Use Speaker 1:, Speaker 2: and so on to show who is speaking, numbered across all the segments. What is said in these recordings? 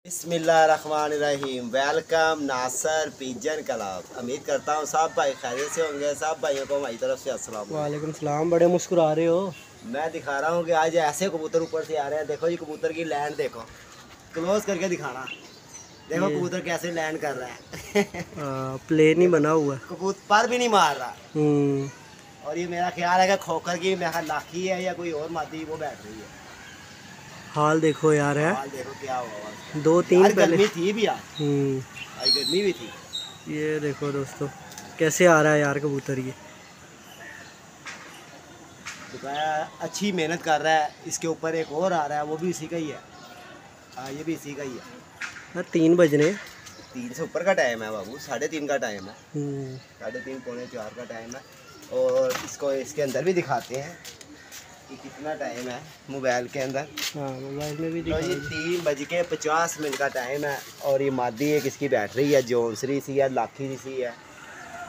Speaker 1: बिस्मिल्लाहिर्रहमानिर्रहीम। वेलकम नासर pigeon club. उम्मीद करता हूँ सब भाई खैरियत से होंगे। सब भाइयों को हमारी तरफ से अस्सलाम
Speaker 2: वालेकुम सलाम। बड़े मुस्कुरा रहे हो।
Speaker 1: मैं दिखा रहा हूँ कि आज ऐसे कबूतर ऊपर से आ रहे हैं। देखो जी कबूतर की लैंड देखो, क्लोज करके दिखाना। देखो कबूतर कैसे लैंड कर रहा है।
Speaker 2: प्लेन ही बना हुआ है,
Speaker 1: कबूतर पर भी नहीं मार रहा। और ये मेरा ख्याल है कि खोखर की मेरा लाखी है या कोई और मादी वो बैठ रही है।
Speaker 2: हाल देखो यार है।
Speaker 1: हाल देखो क्या हुआ।
Speaker 2: 2-3 पहले
Speaker 1: गर्मी थी भी आज गर्मी भी थी।
Speaker 2: ये देखो दोस्तों कैसे आ रहा है यार कबूतर। ये
Speaker 1: अच्छी मेहनत कर रहा है। इसके ऊपर एक और आ रहा है, वो भी इसी का ही है। हाँ ये भी इसी का ही है।
Speaker 2: 3 बज रहे।
Speaker 1: 3 से ऊपर का टाइम है बाबू, 3:30 का टाइम है। 3:30 पौने 4 का टाइम है। और इसको इसके अंदर भी दिखाते हैं कि कितना टाइम है मोबाइल के अंदर।
Speaker 2: हाँ मोबाइल में भी
Speaker 1: तो ये 3:50 का टाइम है। और ये मादी एक इसकी बैठ रही है, जौनसरी सी है, लाखी सी है,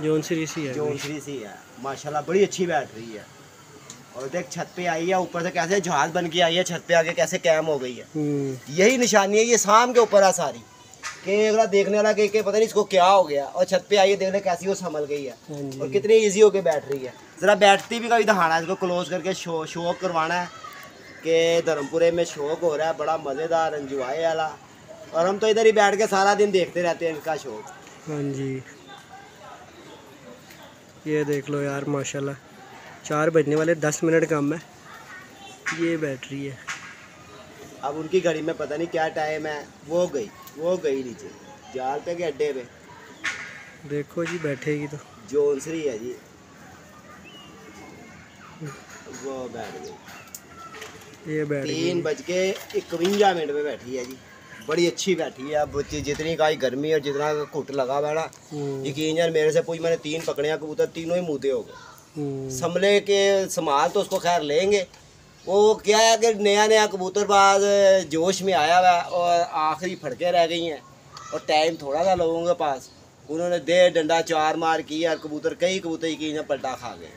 Speaker 2: जौनसरी सी है,
Speaker 1: जौनसरी सी है। माशाल्लाह बड़ी अच्छी बैठ रही है। और देख छत पे आई है, ऊपर से कैसे जहाज बन के आई है, छत पे आके कैसे कैम हो गई है। यही निशानी है, ये शाम के ऊपर है सारी कि अगला देखने वाला कि पता नहीं इसको क्या हो गया। और छत पे आई है, देखने कैसी वो संभल गई है और कितनी इजी होके बैठ रही है। ज़रा बैठती भी कभी दिखाना है, इसको क्लोज करके शो करवाना है कि धर्मपुरे में शौक हो रहा है, बड़ा मज़ेदार एंजॉय वाला। और हम तो इधर ही बैठ के सारा दिन देखते रहते हैं इनका शौक।
Speaker 2: हाँ जी ये देख लो यार माशाल्लाह। 4 बजने वाले 10 मिनट कम है। ये बैटरी है।
Speaker 1: अब उनकी घड़ी में पता नहीं क्या टाइम है। वो गई नीचे जाल पे के अड्डे पे।
Speaker 2: देखो जी बैठेगी तो
Speaker 1: जौनसरी है जी, वो बैठ गई।
Speaker 2: ये बैठ
Speaker 1: 3:51 में बैठी है जी। बड़ी अच्छी बैठी है। अब जितनी का गर्मी और जितना घुट लगा हुआ है ना, यकीन यार मेरे से पूछ मैंने 3 पकड़े हैं कबूतर, तीनों ही मुद्दे हो गए। संभले के संभाल तो उसको खैर लेंगे। वो क्या है कि नया कबूतरबाज जोश में आया हुआ है और आखिरी फड़के रह गई हैं और टाइम थोड़ा था लोगों के पास। उन्होंने दे डंडा 4 मार किया और कई कबूतर यकीन पलटा खा गए।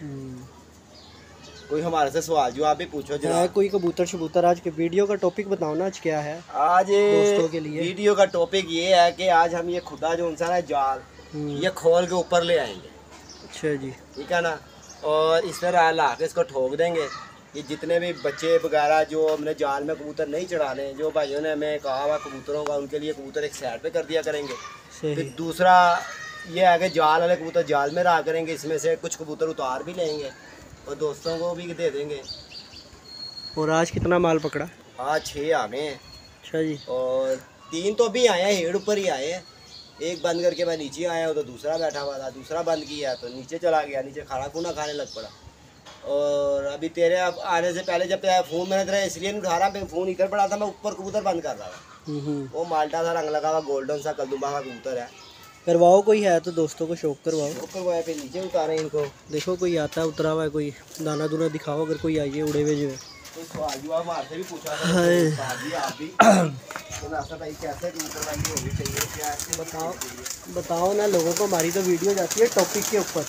Speaker 1: कोई हमारे से सवाल जवाब भी पूछो जरा।
Speaker 2: कोई कबूतर शबूतर। आज के वीडियो का टॉपिक बताओ ना, आज क्या है
Speaker 1: आज
Speaker 2: दोस्तों के लिए।
Speaker 1: वीडियो का टॉपिक ये है कि आज हम ये खुदा जो उनसा है जाल, ये खोल के ऊपर ले आएंगे।
Speaker 2: अच्छा जी,
Speaker 1: ठीक है ना। और इस तरह ला के इसको ठोक देंगे। ये जितने भी बच्चे वगैरह जो हमने जाल में कबूतर नहीं चढ़ाने, जो भाइयों ने हमें कहा हुआ कबूतरों का, उनके लिए कबूतर एक साइड पे कर दिया करेंगे। फिर दूसरा ये है कि जाल वाले कबूतर जाल में रहा करेंगे। इसमें से कुछ कबूतर उतार भी लेंगे और दोस्तों को भी दे देंगे।
Speaker 2: और आज कितना माल पकड़ा?
Speaker 1: आज 6 आ गए हैं।
Speaker 2: अच्छा जी।
Speaker 1: और 3 तो अभी आए हैं, हेड ऊपर ही आए हैं। एक बंद करके मैं नीचे आया हूँ तो दूसरा बैठा हुआ था, दूसरा बंद किया तो नीचे चला गया, नीचे खाना खूना खाने लग पड़ा। और अभी तेरे अब आने से पहले जब फ़ोन मैंने तेरा इसलिए नहीं उठा रहा, फ़ोन इधर पड़ा था, मैं ऊपर कबूतर बंद कर रहा था। वो माल्टा सा रंग लगा हुआ गोल्डन सा कलदुबा का कबूतर है।
Speaker 2: करवाओ, कोई है तो दोस्तों को शौक करवाओ।
Speaker 1: शौक करवाया, फिर नीचे उतारे इनको।
Speaker 2: देखो कोई आता है उतरा हुआ है, कोई दाना दूना दिखाओ अगर कोई आइए उड़े हुए जो है।
Speaker 1: कोई सवाल जवाब मारते भी पूछा था आप भी तो नासर भाई कैसे कबूतर बाजी होनी चाहिए, क्या
Speaker 2: बताओ ना लोगों को। हमारी तो वीडियो जाती है टॉपिक के ऊपर।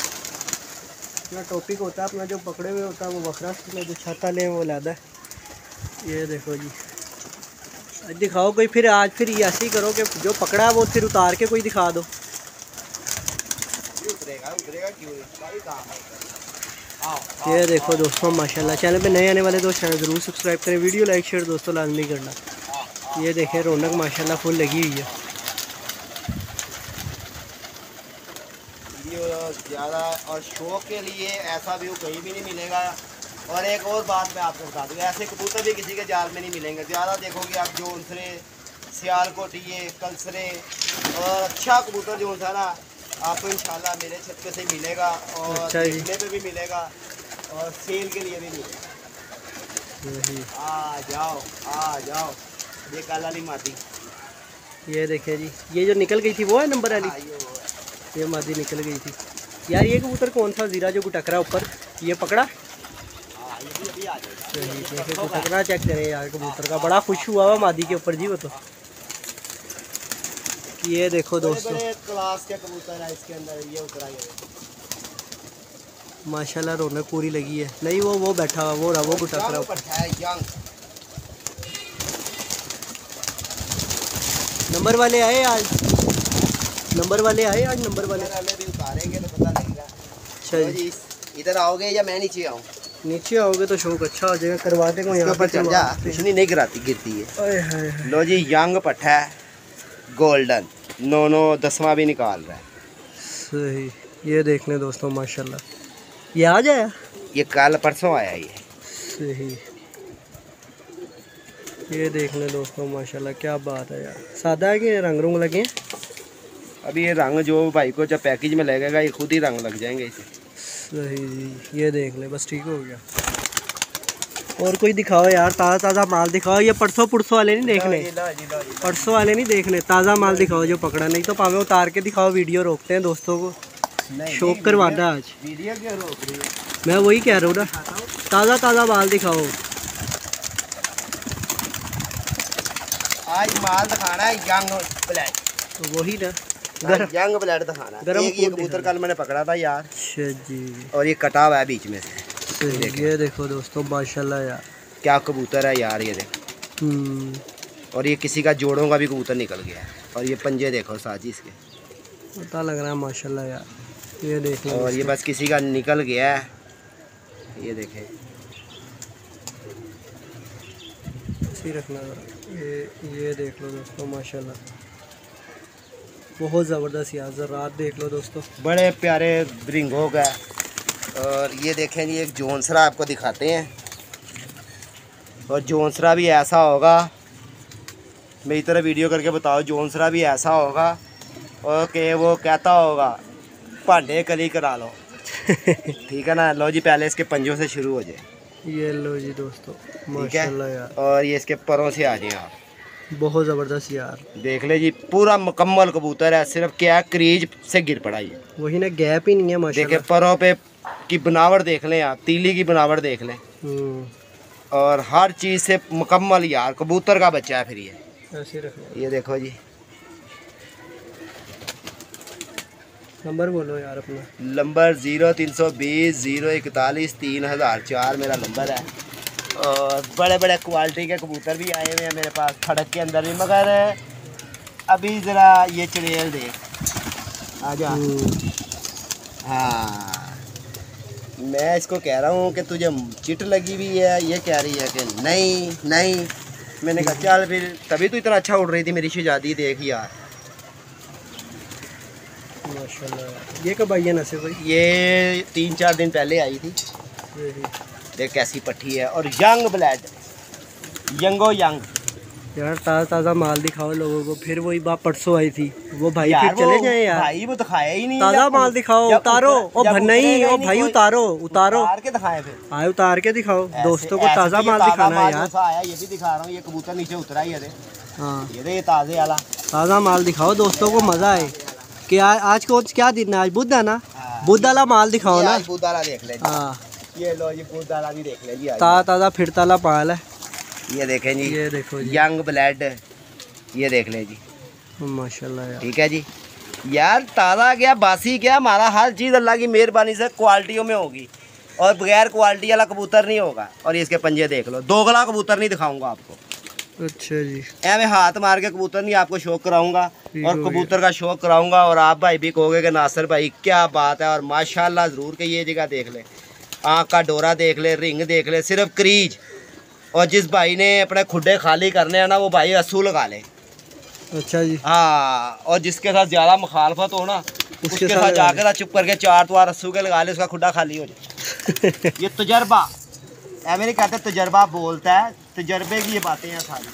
Speaker 2: अपना टॉपिक होता है, अपना जो पकड़े हुए होता है वो बकरा, जो छाता लें वो लादा है। ये देखो जी दिखाओ कोई। फिर आज फिर ये ऐसे ही करो कि जो पकड़ा है वो फिर उतार के कोई दिखा दो।
Speaker 1: उतरेगा क्यों,
Speaker 2: ये देखो दोस्तों माशाल्लाह। चैनल पे नए आने वाले दोस्त चैनल ज़रूर सब्सक्राइब करें, वीडियो लाइक शेयर दोस्तों लाजमी करना। ये देखें रौनक माशाल्लाह फुल लगी हुई है।
Speaker 1: ज़्यादा और शौक के लिए ऐसा व्यू कहीं भी नहीं मिलेगा। और एक और बात मैं आपको बता दूँगा, ऐसे कबूतर भी किसी के जाल में नहीं मिलेंगे। ज़्यादा देखोगे आप जो उनसरे, सियालकोटिए, कलसरे और अच्छा कबूतर जो था ना, आपको इंशाल्लाह मेरे छत पे से मिलेगा और देखने पे भी मिलेगा और सेल के लिए भी मिलेगा। आ जाओ ये काला वाली मादी।
Speaker 2: ये देखे जी, ये जो निकल गई थी वो है नंबर वाली। ये मादी निकल गई थी यार। ये कबूतर कौन सा जीरा जो टकरा ऊपर, ये पकड़ा? टकरा चेक करें यार कबूतर का, बड़ा खुश हुआ हुआ मादी के ऊपर जी वो तो। ये देखो दोस्तों
Speaker 1: क्लास के कबूतर है इसके अंदर, ये उतरा
Speaker 2: माशाल्लाह रौनक पूरी लगी है। नहीं वो बैठा हुआ वो रहा, वो टकरा। नंबर वाले आए आज, नंबर वाले आए आज, नंबर वाले
Speaker 1: भी उतारेंगे तो पता लगेगा।
Speaker 2: अच्छा जी,
Speaker 1: इधर आओगे या मैं नीचे आऊँ?
Speaker 2: नीचे आओगे तो शौक अच्छा हो जाएगा, करवाते को यहाँ
Speaker 1: ऊपर चढ़ जा, कुछ नहीं गिराती गिरती है।
Speaker 2: ओए हाय हाय।
Speaker 1: लो जी यंग पट्ठा है गोल्डन, 9 10वां भी निकाल रहा है।
Speaker 2: सही, ये देख लें दोस्तों माशाल्लाह, ये आज आया,
Speaker 1: ये कल परसों आया ये।
Speaker 2: सही, ये देख लें दोस्तों माशाल्लाह, क्या बात है यार। सादा है कि रंग रूंग लगे हैं?
Speaker 1: अभी ये रंग जो भाई को जब पैकेज में लगेगा ये खुद ही रंग लग जाएंगे इसे।
Speaker 2: सही जी, ये देख ले, बस ठीक हो गया। और कोई दिखाओ यार, ताज़ा ताज़ा माल दिखाओ। ये परसों वाले नहीं देखने, परसों वाले नहीं देखने, ताज़ा माल दिखाओ जो पकड़ा, नहीं तो पावे उतार के दिखाओ। वीडियो रोकते हैं दोस्तों को, शौक करवाना आज।
Speaker 1: वीडियो क्यों रोक रही है?
Speaker 2: मैं वही कह रहा हूँ ना, ताज़ा ताज़ा माल दिखाओ।
Speaker 1: आज माल दिखाना है यंग ब्लैड,
Speaker 2: तो वही ना,
Speaker 1: यंग ब्लैड दिखाना है।
Speaker 2: गरम
Speaker 1: एक ये कबूतर कल मैंने पकड़ा था यार।
Speaker 2: अच्छा जी,
Speaker 1: और ये कटा हुआ है बीच में से।
Speaker 2: ये देखो दोस्तों माशाल्लाह यार,
Speaker 1: क्या कबूतर है यार ये देखो। और ये किसी का जोड़ों का भी कबूतर निकल गया है। और ये पंजे देखो साजी इसके,
Speaker 2: पता लग रहा है माशाल्लाह यार, ये देख लो।
Speaker 1: और ये बस किसी का निकल गया है, ये देखें।
Speaker 2: ऐसे ही रखना ज़रा, ये देख लो दोस्तों माशाल्लाह, बहुत ज़बरदस्त यार। ज़रा देख लो दोस्तों,
Speaker 1: बड़े प्यारे ब्रिंगो का। और ये देखें जी, एक जोनसरा आपको दिखाते हैं। और जोनसरा भी ऐसा होगा, मेरी तरह वीडियो करके बताओ, जोनसरा भी ऐसा होगा और कि वो कहता होगा भांडे कली करा लो। ठीक है ना। लो जी पहले इसके पंजों से शुरू हो जाए।
Speaker 2: ये लो जी दोस्तों
Speaker 1: ठीक है।
Speaker 2: माशाल्लाह यार,
Speaker 1: और ये इसके परों से आ जाए आप,
Speaker 2: बहुत ज़बरदस्त यार।
Speaker 1: देख ले जी, पूरा मुकम्मल कबूतर है। सिर्फ क्या है, क्रीज से गिर पड़ा ये।
Speaker 2: वही ना, गैप ही नहीं है
Speaker 1: देखे
Speaker 2: माशाल्लाह।
Speaker 1: परों पे की बनावट देख लें आप, तीली की बनावट देख लें। और हर चीज़ से मुकम्मल यार कबूतर का बच्चा है। फिर ये
Speaker 2: ऐसे रखना।
Speaker 1: ये देखो जी,
Speaker 2: नंबर बोलो यार अपना।
Speaker 1: नंबर 0320 041 3004 मेरा नंबर है। और बड़े बड़े क्वालिटी के कबूतर भी आए हुए हैं मेरे पास, खड़क के अंदर भी। मगर अभी ज़रा ये चुड़ैल देख आ जा। हाँ, मैं इसको कह रहा हूँ कि तुझे चिट लगी हुई है, ये कह रही है कि नहीं नहीं। मैंने कहा चल फिर, तभी तो इतना अच्छा उड़ रही थी मेरी शहजादी, देख यार
Speaker 2: माशाल्लाह। ये कब आई है नसीब भाई?
Speaker 1: ये 3-4 दिन पहले आई थी। देख कैसी पट्टी है। और यंग ब्लैड, यंगो यंग
Speaker 2: यार, ताज़ा ताज़ा माल दिखाओ लोगों को। फिर वही बात परसों आई थी, वो भाई
Speaker 1: यार
Speaker 2: फिर चले जाए यार।
Speaker 1: भाई वो तो खाया ही नहीं।
Speaker 2: ताज़ा माल दिखाओ, उतारो। ओ नहीं, ओ भाई उतारो,
Speaker 1: उतार के दिखाए फिर।
Speaker 2: आए उतार के दिखाओ दोस्तों को, ताज़ा माल दिखाना है यार।
Speaker 1: आया ये भी दिखा रहा हूँ, ये कबूतर नीचे उतरा ही है।
Speaker 2: हाँ,
Speaker 1: ये ताज़े वाला
Speaker 2: ताज़ा माल दिखाओ दोस्तों को, मज़ा आए। कि आज को क्या दिन है? आज बुध है ना, बुध वाला माल दिखाओ ना।
Speaker 1: बुध वाला देख ले।
Speaker 2: हाँ,
Speaker 1: ये लो, ये बुध वाला भी देख ले जी।
Speaker 2: ताज़ा फिरताला माल है।
Speaker 1: ये देखें जी,
Speaker 2: ये देखो जी,
Speaker 1: यंग ब्लड, ये देख ले जी
Speaker 2: माशाल्लाह यार।
Speaker 1: ठीक है जी। यार ताज़ा क्या बासी क्या, हमारा हर चीज़ अल्लाह की मेहरबानी से क्वालिटियों में होगी। और बगैर क्वालिटी वाला कबूतर नहीं होगा। और इसके पंजे देख लो, दोगला कबूतर नहीं दिखाऊंगा आपको।
Speaker 2: अच्छा जी,
Speaker 1: मैं हाथ मार के कबूतर नहीं आपको शौक कराऊंगा, और कबूतर का शौक कराऊंगा। और आप भाई भी कहोगे कि नासिर भाई क्या बात है। और माशाल्लाह ज़रूर के ये जगह देख ले, आँख का डोरा देख ले, रिंग देख ले, सिर्फ क्रीज। और जिस भाई ने अपने खुड्डे खाली करने हैं ना, वो भाई रस्सू लगा ले।
Speaker 2: अच्छा जी,
Speaker 1: हाँ, और जिसके साथ ज़्यादा मुखालफत हो ना, उसके साथ जाकर चुप करके 4 तो रस्सू के लगा ले, उसका खुड्डा खाली हो जाए। ये तजर्बा, ऐसे नहीं कहते, तजर्बा बोलता है, तजर्बे की ये बातें हैं सारी।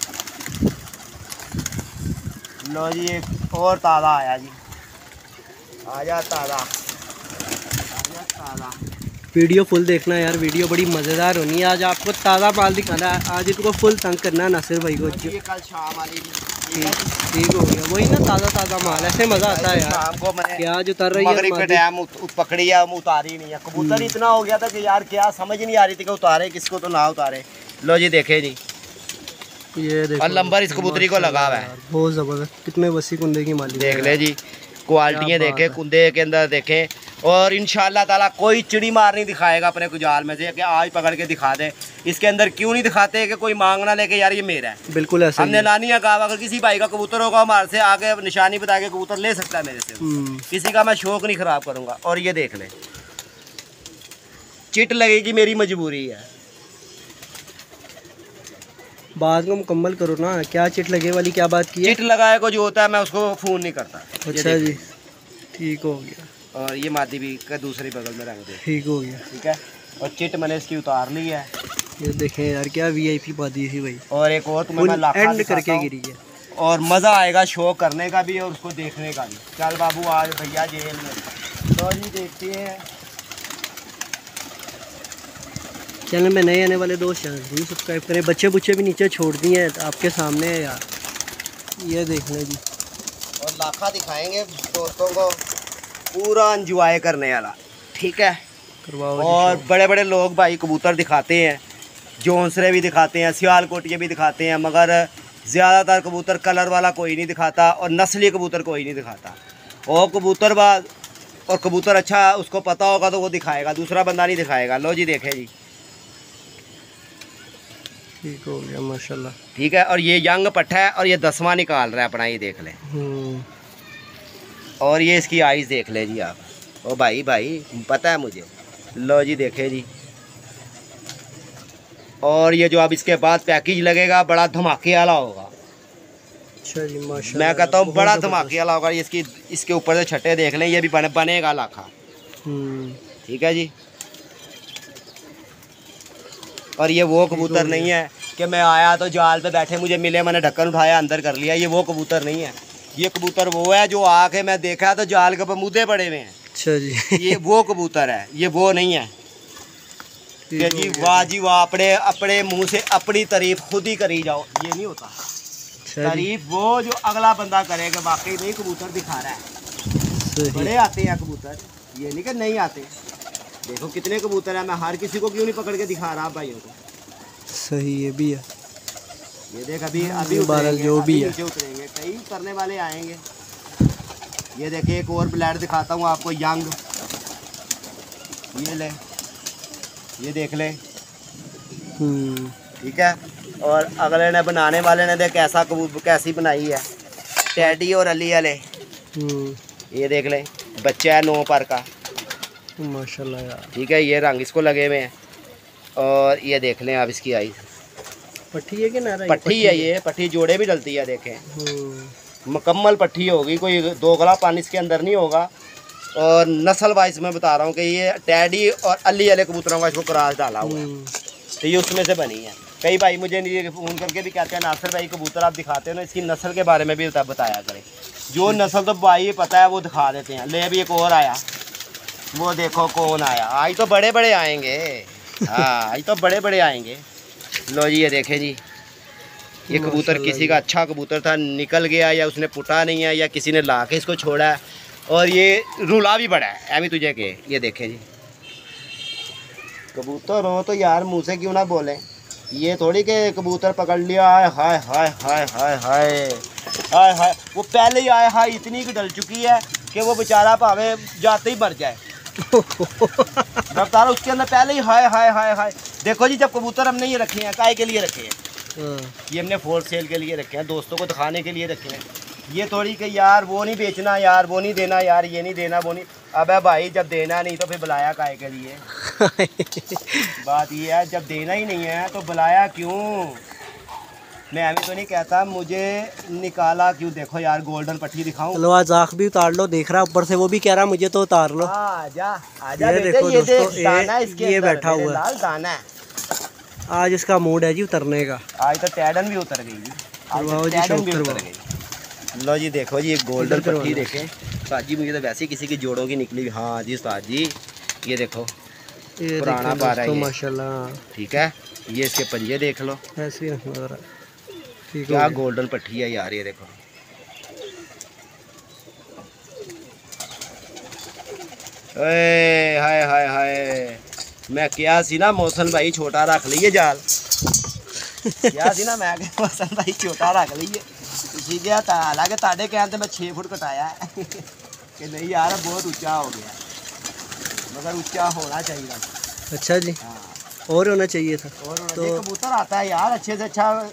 Speaker 1: लो जी एक और ताज़ा आया जी, आजा ताज़ा, आजा ताज़ा।
Speaker 2: वीडियो फुल देखना यार, वीडियो बड़ी मज़ेदार होनी है। आज आपको ताज़ा माल दिखाना है, आज इनको फुल तंग करना है नासिर भाई को।
Speaker 1: ये कल शाम वाली
Speaker 2: ठीक हो गया, वही ना, ताज़ा माल, ऐसे मज़ा आता है यार।
Speaker 1: शाम को मैंने
Speaker 2: क्या आज उतर रही है
Speaker 1: मगरिब के टाइम पकड़ी है, उतारी नहीं है। कबूतर इतना हो गया था कि यार क्या समझ नहीं आ रही थी कि उतारे किसको तो ना उतारे। लो जी देखे जी,
Speaker 2: ये देखो,
Speaker 1: और नंबर इस कबूतरी को लगा हुआ है,
Speaker 2: बहुत ज़बरदस्त। कितने वसी कुंदे की मालिक
Speaker 1: देख ले जी। क्वालिटियाँ देखें, कुंदे के अंदर देखें। और इंशाल्लाह ताला कोई चिड़ी मार नहीं दिखाएगा अपने को जाल में से कि आज पकड़ के दिखा दे। इसके अंदर क्यों नहीं दिखाते कि कोई मांगना लेके यार ये मेरा है।
Speaker 2: बिल्कुल ऐसा
Speaker 1: हमने लानी है, कहा अगर किसी भाई का कबूतर होगा हमारे से आगे निशानी बता के कबूतर ले सकता है मेरे से, किसी का मैं शौक नहीं ख़राब करूँगा। और ये देख ले, चिट लगेगी मेरी मजबूरी है।
Speaker 2: बात को मुकम्मल करो ना, क्या चिट लगे वाली क्या बात की है?
Speaker 1: चिट लगाए को जो होता है मैं उसको फ़ोन नहीं करता।
Speaker 2: अच्छा जी, ठीक हो गया।
Speaker 1: और ये मादी भी का दूसरी बगल में रख दे,
Speaker 2: ठीक हो गया।
Speaker 1: ठीक है। और चिट मैंने इसकी उतार ली है।
Speaker 2: ये देखें यार क्या वीआईपी बादी थी भाई।
Speaker 1: और एक और तुम्हें मैं लाखा
Speaker 2: एंड करके गिरी है।
Speaker 1: और मज़ा आएगा शो करने का भी और उसको देखने का भी। चल बाबू आज भैया जेल में, तो जी देखते हैं।
Speaker 2: चैनल में नए आने वाले दोस्त चैनल जरूर सब्सक्राइब करें। बच्चे बुच्चे भी नीचे छोड़ दिए हैं आपके सामने है यार, ये देख लें जी।
Speaker 1: और लाखा दिखाएंगे दोस्तों को, पूरा एंजॉय करने वाला, ठीक है।
Speaker 2: करवाओ।
Speaker 1: और बड़े बड़े लोग भाई कबूतर दिखाते हैं, जोंसरे भी दिखाते हैं, सियालकोटिये भी दिखाते हैं, मगर ज़्यादातर कबूतर कलर वाला कोई नहीं दिखाता और नस्ली कबूतर कोई नहीं दिखाता। और कबूतरबाज और कबूतर अच्छा उसको पता होगा तो वो दिखाएगा, दूसरा बंदा नहीं दिखाएगा। लो जी देखे जी,
Speaker 2: ठीक हो गया माशाल्लाह।
Speaker 1: ठीक है। और ये यंग पट्ठा है और ये 10वां निकाल रहा है अपना, ये देख ले। और ये इसकी आइज़ देख ले जी आप। ओ भाई भाई पता है मुझे। लो जी देखे जी। और ये जो अब इसके बाद पैकेज लगेगा बड़ा धमाके वाला होगा।
Speaker 2: अच्छा जी माशाल्लाह,
Speaker 1: मैं कहता हूँ बड़ा धमाके वाला होगा। इसकी इसके ऊपर से छट्टे देख लें, ये भी बनेगा लाखा, ठीक है जी। और ये वो कबूतर नहीं है कि मैं आया तो जाल पे बैठे मुझे मिले, मैंने ढक्कन उठाया अंदर कर लिया। ये वो कबूतर नहीं है। ये कबूतर वो है जो आके मैं देखा तो जाल के ऊपर मुद्दे पड़े हुए हैं।
Speaker 2: अच्छा जी
Speaker 1: ये वो कबूतर है, ये वो नहीं है। कि जी वाह जी वाह, अपने अपने मुंह से अपनी तारीफ खुद ही करी जाओ, ये नहीं होता। तारीफ वो जो अगला बंदा करेगा वाकई नहीं कबूतर दिखा रहा है। बड़े आते हैं कबूतर, ये नहीं कि नहीं आते। देखो कितने कबूतर हैं, मैं हर किसी को क्यों नहीं पकड़ के दिखा रहा भाइयों को।
Speaker 2: सही ये भी है।
Speaker 1: ये देख अभी उतरेंगे, जो भी नीचे उतरेंगे, कई करने वाले आएंगे। ये देखिए एक और ब्लैड दिखाता हूँ आपको, यंग। ये ले, ये देख ले, ठीक है। और अगले ने बनाने वाले ने देख कैसा कैसी बनाई है, टैडी और अली वाले। ये देख ले, बच्चा है 9 पर का
Speaker 2: माशाल्लाह यार, ठीक
Speaker 1: है। ये रंग इसको लगे हुए हैं। और ये देख लें आप इसकी आई,
Speaker 2: पट्टी है कि ना?
Speaker 1: पट्टी है, ये पट्टी जोड़े भी डलती है, देखें मुकम्मल पट्टी होगी, कोई 2 गला पानी इसके अंदर नहीं होगा। और नस्ल वाइज मैं बता रहा हूँ कि ये टैडी और अली वाले कबूतरों का इसको क्रॉस डाला हुआ है, तो ये उसमें से बनी है। कई भाई मुझे फ़ोन करके भी कहते हैं नासिर भाई कबूतर आप दिखाते हो ना, इसकी नस्ल के बारे में भी बताया करें। जो नस्ल तो भाई पता है वो दिखा देते हैं। ले अभी एक और आया, वो देखो कौन आया। आज तो बड़े बड़े आएंगे, हाँ आज तो बड़े बड़े आएंगे। लो जी ये देखें जी, ये कबूतर किसी का अच्छा कबूतर था, निकल गया या उसने पुटा नहीं है या किसी ने ला के इसको छोड़ा है। और ये रूला भी बड़ा है अभी तुझे के। ये देखें जी, कबूतर हो तो यार मुँह से क्यों ना बोलें। ये थोड़ी के कबूतर पकड़ लिया, हाय हाय हाय हाय हाय हाय हाय हाय, वो पहले ही आए हाय इतनी की डल चुकी है कि वो बेचारा भावे जाते ही मर जाए। रफ्तार उसके अंदर पहले ही हाय हाय हाय हाय। देखो जी, जब कबूतर हमने ये रखे हैं काय के लिए रखे हैं, ये हमने फोर सेल के लिए रखे हैं, दोस्तों को दिखाने के लिए रखे हैं। ये थोड़ी कि यार वो नहीं बेचना, यार वो नहीं देना, यार ये नहीं देना, वो नहीं। अबे भाई जब देना नहीं तो फिर बुलाया काय के लिए। बात ये है, जब देना ही नहीं है तो बुलाया क्यों। मैं अभी तो नहीं कहता मुझे निकाला क्यों। देखो यार गोल्डन पट्टी दिखाऊं।
Speaker 2: चलो आज आँख भी उतार लो, देख रहा ऊपर से, वो भी कह रहा मुझे तो उतार लो।
Speaker 1: आजा आजा,
Speaker 2: ये देखो
Speaker 1: ये
Speaker 2: दोस्तों,
Speaker 1: दाना इसके
Speaker 2: ये
Speaker 1: अंदर,
Speaker 2: बैठा हुआ
Speaker 1: लाल दाना है।
Speaker 2: आज इसका मूड है जी उतरने का।
Speaker 1: आज तो टैडन भी उतर गई जी, आज तो टैडन भी उतर गई। लो जी देखो जी, एक गोल्डन पट्टी देखें उस्ताद जी, मुझे तो वैसे ही किसी की जोड़ों की निकली। हाँ जी उस्ताद जी, ये देखो पुराना पा रहा है
Speaker 2: माशाल्लाह,
Speaker 1: ठीक है। ये इसके पंजे देख लो,
Speaker 2: ऐसे
Speaker 1: क्या गोल्डन पट्टी है यार। ये देखो हाय हाय हाय, मैं क्या सी ना मौसम भाई छोटा रख लीए जाल। क्या सी ना मैं मौसम भाई छोटा रख लीए, हालांकि ताड़े कहते मैं 6 फुट कटाया है। कि नहीं यार बहुत ऊंचा हो गया, मगर ऊंचा होना चाहिए।
Speaker 2: अच्छा जी,
Speaker 1: हाँ
Speaker 2: और होना चाहिए था।
Speaker 1: और
Speaker 2: तो
Speaker 1: कबूतर आता है यार अच्छे से अच्छा,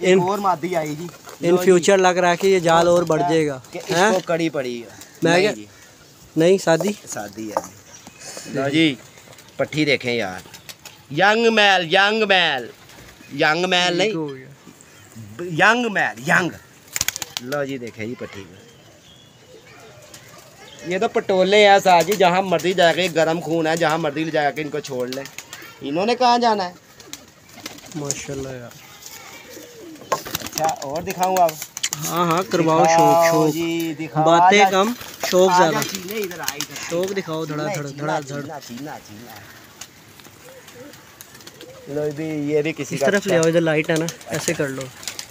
Speaker 1: एक और मादी आएगी
Speaker 2: इन फ्यूचर लग रहा है कि ये जाल और बढ़ जाएगा।
Speaker 1: इसको कड़ी पड़ी है।
Speaker 2: मैं क्या नहीं शादी
Speaker 1: है। लो जी पट्टी देखें यार, यंग मैल यंग मैल यंग मैल नहीं यंग मैल यंग। लो जी देखें जी पट्टी में, ये तो पटोले हैं साहब जी, जहाँ मर्जी जाके, गर्म खून है, जहाँ मर्जी ले जाके इनको छोड़ ले। इन्होंने कहाँ जाना है?
Speaker 2: माशाल्लाह यार।
Speaker 1: अच्छा और दिखाऊं अब?
Speaker 2: हाँ हाँ करवाओ, शौक शौक
Speaker 1: जी दिखाओ,
Speaker 2: बातें कम शौक ज़्यादा।
Speaker 1: इधर
Speaker 2: शौक दिखाओ, धड़ा धड़ धड़ा धड़।
Speaker 1: लो भी ये भी किसी
Speaker 2: इस
Speaker 1: का
Speaker 2: तरफ ले
Speaker 1: अच्छा।
Speaker 2: आओ, इधर लाइट है ना, ऐसे कर लो,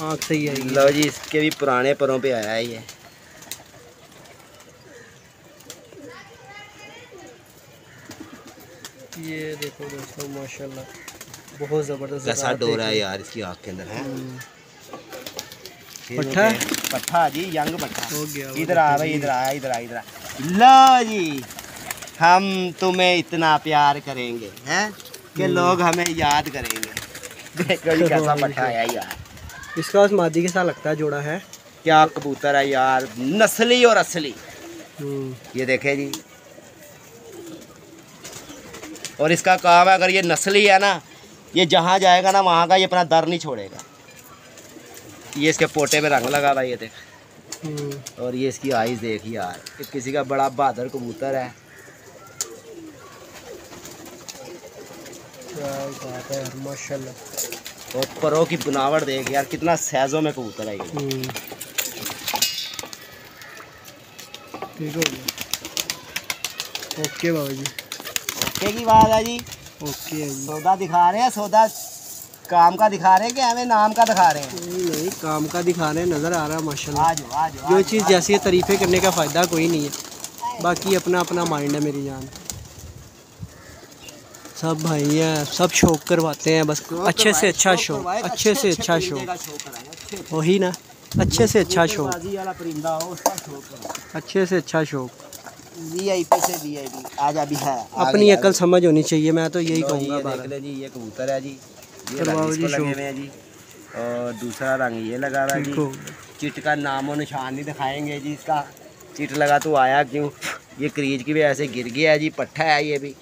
Speaker 2: आँख सही आएगी।
Speaker 1: लो जी इसके भी पुराने परों पे आया है ये।
Speaker 2: ये देखो दोस्तों माशाल्लाह बहुत ज़बरदस्त
Speaker 1: कैसा डोरा है यार इसकी आँख के अंदर है।
Speaker 2: पट्ठा
Speaker 1: पट्ठा जी यंग पट्ठा
Speaker 2: हो गया।
Speaker 1: इधर आ भाई, इधर आ इधर आ इधर आ। लो जी हम तुम्हें इतना प्यार करेंगे हैं कि लोग हमें याद करेंगे। देखो जी कैसा पट्ठा है यार।
Speaker 2: इसका उस मादी के साथ लगता है जोड़ा है।
Speaker 1: क्या कबूतर है यार, नस्ली और असली। ये देखे जी, और इसका काम है अगर ये नस्ली है ना, ये जहाँ जाएगा ना वहाँ का ये अपना दर नहीं छोड़ेगा। ये इसके पोटे पे रंग लगा हुआ ये देख, और ये इसकी आइज देख यार, ये किसी का बड़ा बहादुर कबूतर है।
Speaker 2: क्या बात है माशाल्लाह।
Speaker 1: और परों की बनावट देख यार, कितना सैजों में कबूतर है ये।
Speaker 2: ठीक हो गया। ओके बाबा जी,
Speaker 1: ओके की बात है जी।
Speaker 2: ओके है जी।
Speaker 1: सौदा दिखा रहे हैं, सौदा काम का दिखा रहे हैं कि हमें नाम का दिखा रहे हैं?
Speaker 2: नहीं काम का दिखा रहे हैं, नज़र आ रहा है माशाल्लाह।
Speaker 1: आ जाओ आ जाओ।
Speaker 2: जो चीज़ जैसी है तारीफ़ें करने का फ़ायदा कोई नहीं है, बाकी अपना अपना माइंड है मेरी जान। सब भाई हैं, सब शौक करवाते हैं बस, अच्छे से अच्छा शौक, अच्छे से अच्छा शौक वही ना, अच्छे से अच्छा शौक, अच्छे से अच्छा शौक।
Speaker 1: वीआईपी से वीआईपी आजा भी है।
Speaker 2: अपनी अकल समझ होनी चाहिए, मैं तो यही कहूँगा।
Speaker 1: देख ले जी ये कबूतर है जी, ये
Speaker 2: करवाओ
Speaker 1: रंग
Speaker 2: जी
Speaker 1: इसको लगे
Speaker 2: शौक।
Speaker 1: हुए हैं जी, और दूसरा रंग ये लगा हुआ है जी। चिट का नामो निशान नहीं दिखाएंगे जी, इसका चिट लगा तो आया क्यों, ये क्रीज की वजह से गिर गया है जी। पट्ठा है ये भी।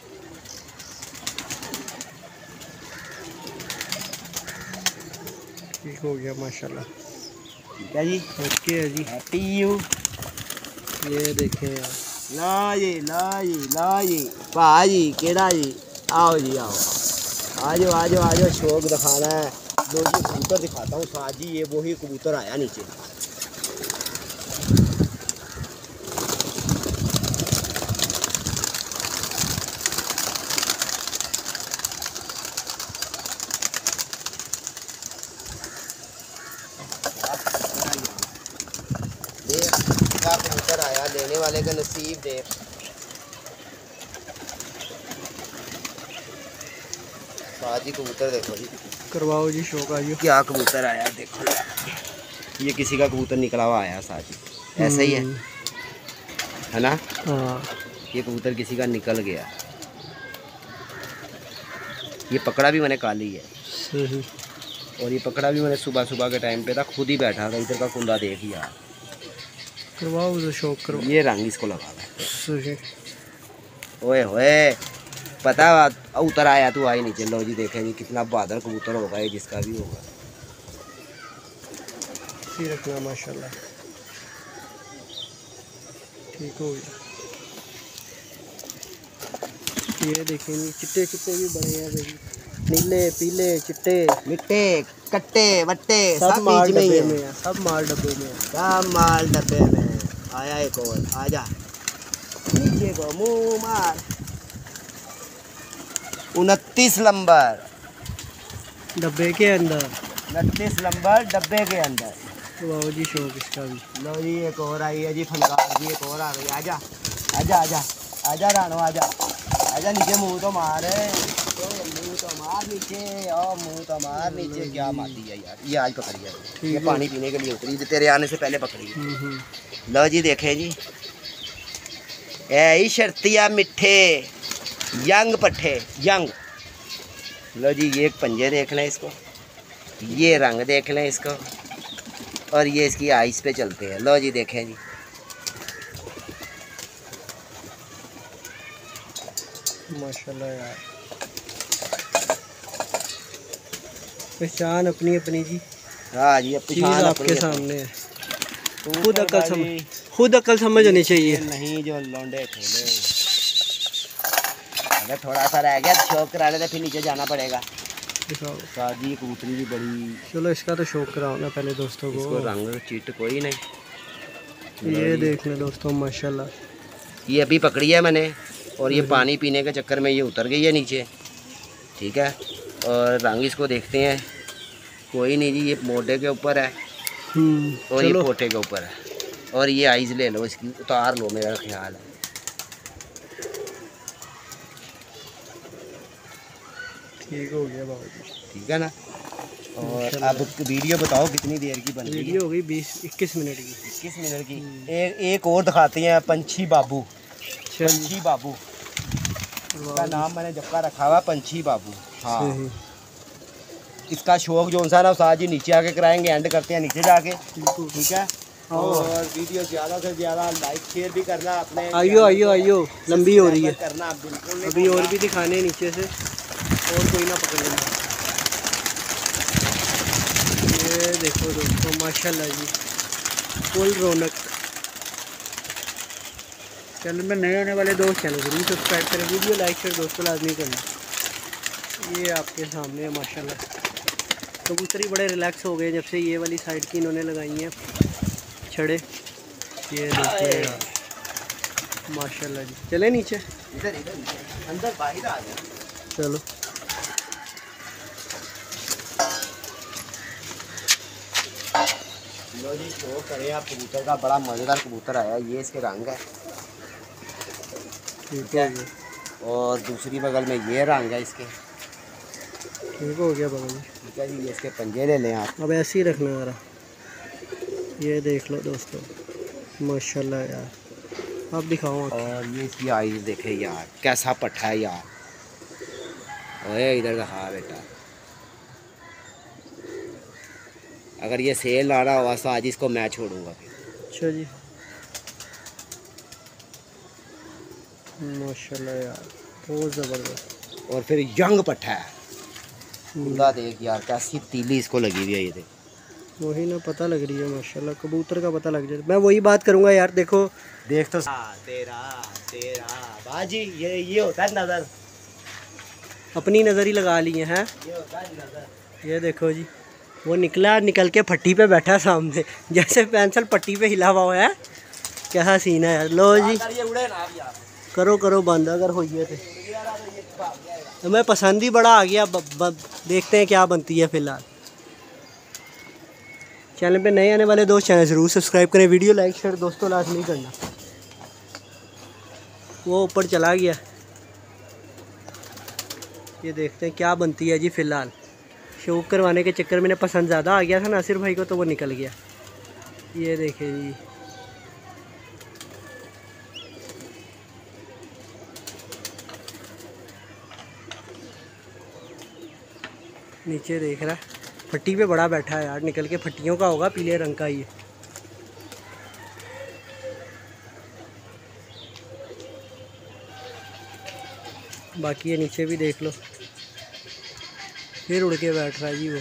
Speaker 2: ठीक हो गया माशाल्लाह।
Speaker 1: ठीक है जी,
Speaker 2: ओके है जी।
Speaker 1: Happy you.
Speaker 2: ये देखें यार,
Speaker 1: ला जी ला जी ला जी भाजी केड़ा जी, आओ जी आओ, आज आज आज शौक दिखाना है। दो कबूतर दिखाता हूँ साथ जी, ये वही कबूतर आया नीचे। देख क्या कबूतर आया, लेने वाले का नसीब देख। साजी कबूतर देखो जी,
Speaker 2: करवाओ जी शौक आ जी।
Speaker 1: क्या कबूतर आया देखो यार, ये किसी का कबूतर निकला हुआ आया साजी, ऐसा ही है ना।
Speaker 2: हाँ
Speaker 1: ये कबूतर किसी का निकल गया। ये पकड़ा भी मैंने काली है,
Speaker 2: सही।
Speaker 1: और ये पकड़ा भी मैंने सुबह सुबह के टाइम पे था, खुद ही बैठा था। इधर का कुंदा देख यार,
Speaker 2: करवाओ तो शौक करवाओ।
Speaker 1: ये रंग इसको लगा हुआ है।
Speaker 2: सही।
Speaker 1: ओए होए पता उतर आया तू आई नीचे। लो जी देखे जी कितना बहादुर कबूतर होगा ये, जिसका भी होगा।
Speaker 2: सही रखना माशाल्लाह। ठीक हो गया। ये देखेंगे चिट्टे चिट्टे भी बड़े हैं भाई, नीले पीले चिट्टे
Speaker 1: मिट्टे कट्टे वट्टे
Speaker 2: सब माल
Speaker 1: बीच
Speaker 2: डब्बे
Speaker 1: में
Speaker 2: में है, सब माल डब्बे में है।
Speaker 1: सब माल डब्बे में आया। एक और आजा नीचे को मुंह मार। 29 नंबर
Speaker 2: डब्बे के अंदर,
Speaker 1: 29 नंबर डब्बे के अंदर।
Speaker 2: करवाओ जी शौक इसका भी।
Speaker 1: लो जी एक और आई है जी, फनकार जी एक और आ गई। आजा आजा आजा आजा रानो आजा आजा, नीचे मुंह तो मार, मुंह तो मार नीचे, और मुंह तो मार नीचे। क्या मारती है यार, ये आज पकड़ी है, ये पानी पीने के लिए उतरी, तेरे आने से पहले पकड़ी है। लो जी देखे जी ही शर्तिया मिठे यंग पट्ठे यंग। लो जी ये एक पंजे देख लें इसको, ये रंग देख लें इसको, और ये इसकी आइस पे चलते हैं। लो जी देखें जी,
Speaker 2: माशाल्लाह यार, पहचान अपनी अपनी जी।
Speaker 1: हाँ जी, अब
Speaker 2: चीज़
Speaker 1: पहचान
Speaker 2: आपके
Speaker 1: अपनी
Speaker 2: सामने है,
Speaker 1: अपनी।
Speaker 2: खुद अकल समझ होनी चाहिए।
Speaker 1: नहीं जो लौंडे खेले, अगर थोड़ा सा रह गया शौक कराने तो फिर नीचे जाना पड़ेगा।
Speaker 2: दिखाओ
Speaker 1: शादी कबूतरी भी बड़ी,
Speaker 2: चलो इसका तो शौक कराओ ना पहले दोस्तों
Speaker 1: इसको
Speaker 2: को।
Speaker 1: रंग चीट कोई नहीं।
Speaker 2: ये देख ले दोस्तों माशाल्लाह,
Speaker 1: ये अभी पकड़ी है मैंने, और ये पानी पीने के चक्कर में ये उतर गई है नीचे, ठीक है। और रंग इसको देखते हैं, कोई नहीं जी, ये मोटे के ऊपर है और ये पोटे के ऊपर है। और ये आइज ले लो इसकी, उतार लो मेरा ख्याल है।
Speaker 2: ठीक हो गया बाबू जी,
Speaker 1: ठीक है ना। और अब वीडियो बताओ कितनी देर की बन रही है?
Speaker 2: वीडियो हो गई 20-21 मिनट की।
Speaker 1: 21 मिनट की। एक और दिखाते हैं, पंछी बाबू। पंछी बाबू इसका नाम मैंने जबका रखा हुआ, पंछी बाबू। हाँ, इसका शौक जो सा ना साथ ही नीचे आके कराएंगे, एंड करते हैं नीचे जाके, ठीक है। और वीडियो ज़्यादा से ज़्यादा लाइक शेयर भी करना अपने।
Speaker 2: आइयो लंबी हो रही है
Speaker 1: करना बिल्कुल।
Speaker 2: अभी और भी दिखाने नीचे से, और कोई ना पकड़ लेना। ये देखो दोस्तों माशाल्लाह जी, फुल रौनक। चैनल में नए आने वाले दोस्त चैनल जरूर सब्सक्राइब करें, वीडियो लाइक शेयर दोस्तों लाजमी करना। ये आपके सामने है माशाल्लाह, कबूतरी बड़े रिलैक्स हो गए जब से ये वाली साइड की इन्होंने लगाई हैं छड़े। ये देखो यार माशाल्लाह जी, चले नीचे,
Speaker 1: इधर अंदर बाहर आ गया।
Speaker 2: चलो
Speaker 1: लो जी शो करें आप कबूतर का, बड़ा मज़ेदार कबूतर आया। ये इसके रंग है,
Speaker 2: ठीक है।
Speaker 1: और दूसरी बगल में ये रंग है इसके,
Speaker 2: ठीक हो गया बाबा जी।
Speaker 1: ठीक है जी। ये इसके पंजे ले लें आप।
Speaker 2: अब ऐसे ही रखना ज़रा। ये देख लो दोस्तों माशाल्लाह यार, अब दिखाओ।
Speaker 1: और ये इसकी आइज़ देखे यार, कैसा पट्टा है यार। ओए इधर दिखा बेटा, अगर ये सेल लाना हुआ तो आज इसको मैं छोड़ूंगा फिर।
Speaker 2: अच्छा जी माशाल्लाह यार, बहुत ज़बरदस्त।
Speaker 1: और फिर यंग पट्टा है पूरा, देख यार कैसी तीली इसको लगी हुई है। ये देख,
Speaker 2: वही ना पता लग रही है माशाल्लाह, कबूतर का पता लग जाए। मैं वही बात करूँगा यार, देखो
Speaker 1: देख तो तेरा तेरा बाजी, ये होता है नज़र,
Speaker 2: अपनी नज़र ही लगा ली है।
Speaker 1: ये होता है नज़र।
Speaker 2: ये देखो जी, वो निकल के फट्टी पे बैठा सामने, जैसे पेंसिल पट्टी पे हिला हुआ है। क्या सीन है यार। लो जी करो बंद अगर हो गया तो मैं पसंद ही बड़ा आ गया। देखते हैं क्या बनती है। फ़िलहाल चैनल पे नए आने वाले दोस्त चैनल ज़रूर सब्सक्राइब करें, वीडियो लाइक शेयर दोस्तों लाजमी करना। वो ऊपर चला गया, ये देखते हैं क्या बनती है जी। फ़िलहाल शौक करवाने के चक्कर में पसंद ज़्यादा आ गया था नासिर भाई को, तो वो निकल गया। ये देखे जी, नीचे देख रहा है, फट्टी पे बड़ा बैठा है यार, निकल के फट्टियों का होगा, पीले रंग का ये। बाकी ये नीचे भी देख लो, फिर उड़ के बैठ रहा है जी वो।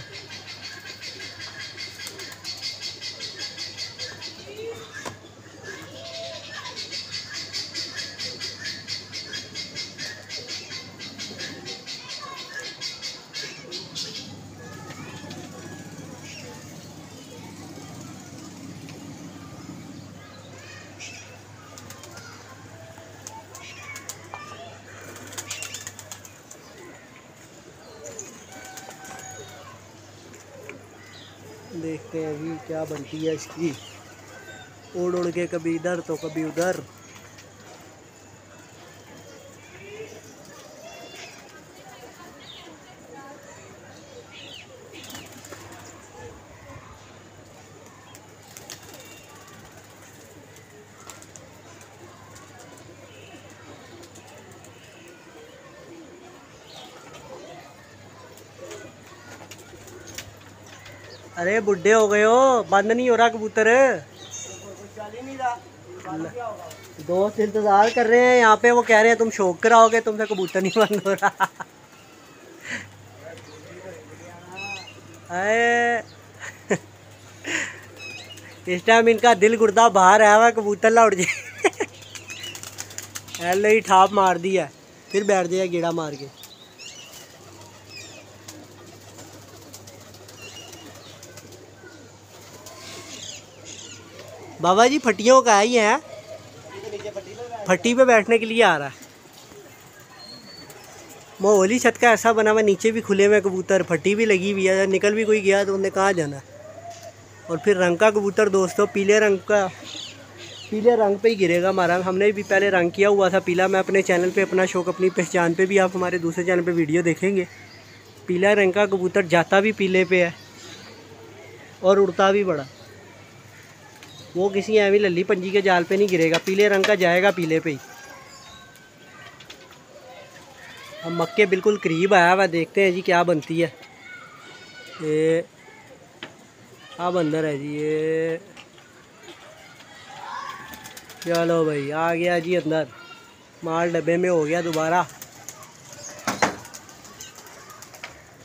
Speaker 2: देखते हैं अभी क्या बनती है इसकी, उड़ उड़ के कभी इधर तो कभी उधर। अरे बुढ़े हो गए हो, बंद नहीं हो रहा कबूतर। दोस्त इंतजार कर रहे हैं यहाँ पे, वो कह रहे हैं तुम शौक कराओगे, तुमसे कबूतर नहीं बंद हो रहा। अरे इस टाइम इनका दिल गुर्दा बाहर आया हुआ, कबूतर ला उड़ जाए। ही ठाप मार दिया, फिर बैठ जाएगा गेड़ा मार के। बाबा जी फट्टियों का ही है, फट्टी पे बैठने के लिए आ रहा है। मोहली छत का ऐसा बना हुआ, नीचे भी खुले हुए कबूतर, फट्टी भी लगी हुई है, निकल भी कोई गया तो उन्हें कहाँ जाना। और फिर रंग का कबूतर दोस्तों, पीले रंग का, पीले रंग पे ही गिरेगा हमारा। हमने भी पहले रंग किया हुआ था पीला। मैं अपने चैनल पे, अपना शौक अपनी पहचान पे भी, आप हमारे दूसरे चैनल पे वीडियो देखेंगे। पीला रंग का कबूतर जाता भी पीले पे है और उड़ता भी बड़ा। वो किसी एवं लल्ली पंजी के जाल पे नहीं गिरेगा, पीले रंग का जाएगा पीले पे ही। हम मक्के बिल्कुल करीब आया हुआ, देखते हैं जी क्या बनती है। ये अब अंदर है जी, ये चलो भाई आ गया जी अंदर, माल डब्बे में हो गया दोबारा।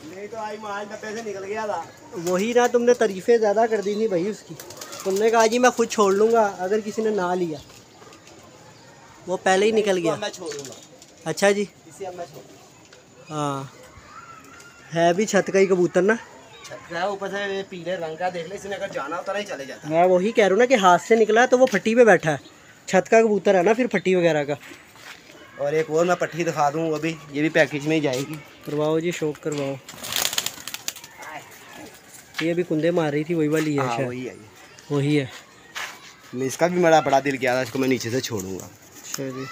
Speaker 1: नहीं तो आई माल डब्बे से निकल गया था।
Speaker 2: वही ना, तुमने तारीफें ज़्यादा कर दी थी भाई उसकी। तुमने कहा जी मैं खुद छोड़ लूँगा अगर किसी ने ना लिया, वो पहले ही निकल गया।
Speaker 1: मैं छोड़ूंगा।
Speaker 2: अच्छा जी,
Speaker 1: इसे अब मैं छोड़ूंगा।
Speaker 2: हाँ है भी छत का ही कबूतर ना,
Speaker 1: छत का है, ऊपर से पीले रंग का, देख ले, इसने अगर जाना होता नहीं चले जाता।
Speaker 2: मैं वही कह रहा हूँ ना कि हाथ से निकला है तो वो फट्टी पे बैठा है। छत का कबूतर है ना, फिर फट्टी वगैरह का।
Speaker 1: और एक और मैं पट्टी दिखा दूँ, वो भी, ये भी पैकेज में ही जाएगी।
Speaker 2: करवाओ जी, शौक करवाओ। ये अभी कुंदे मार रही थी, वही वाली है शायद।
Speaker 1: वही है,
Speaker 2: वही है।
Speaker 1: इसका भी मेरा बड़ा दिल किया था, इसको मैं नीचे से छोड़ूंगा।
Speaker 2: अच्छा जी,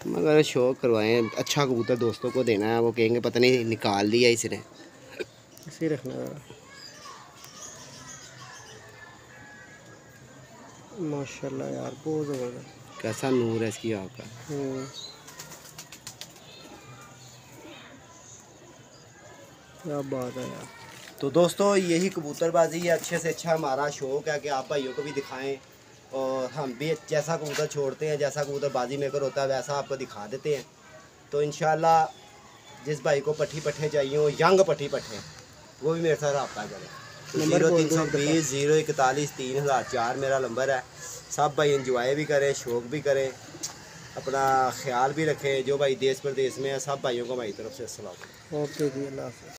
Speaker 1: मगर शौक करवाएं, अच्छा कबूतर दोस्तों को देना है, वो कहेंगे पता नहीं निकाल दिया इसने।
Speaker 2: इसे रखना माशाल्लाह यार, बहुत ज़बरदस्त।
Speaker 1: कैसा नूर है इसकी आँख का।
Speaker 2: क्या बात है यार।
Speaker 1: तो दोस्तों यही कबूतरबाजी है, अच्छे से अच्छा हमारा शौक़ है कि आप भाइयों को भी दिखाएं, और हम भी जैसा कबूतर छोड़ते हैं, जैसा कबूतरबाजी मेकर होता है वैसा आपको दिखा देते हैं। तो इंशाल्लाह जिस भाई को पट्ठी पट्ठे चाहिए हो, यंग पट्ठी पट्ठे, वो भी मेरे साथ रब्ता करें। 0320 041 3004 मेरा नंबर है। सब भाई एंजॉय भी करें, शौक़ भी करें, अपना ख्याल भी रखें। जो भाई देश प्रदेश में है, सब भाइयों को हमारी तरफ से अस्सलाम।
Speaker 2: ओके जी, अल्लाह हाफ़िज़।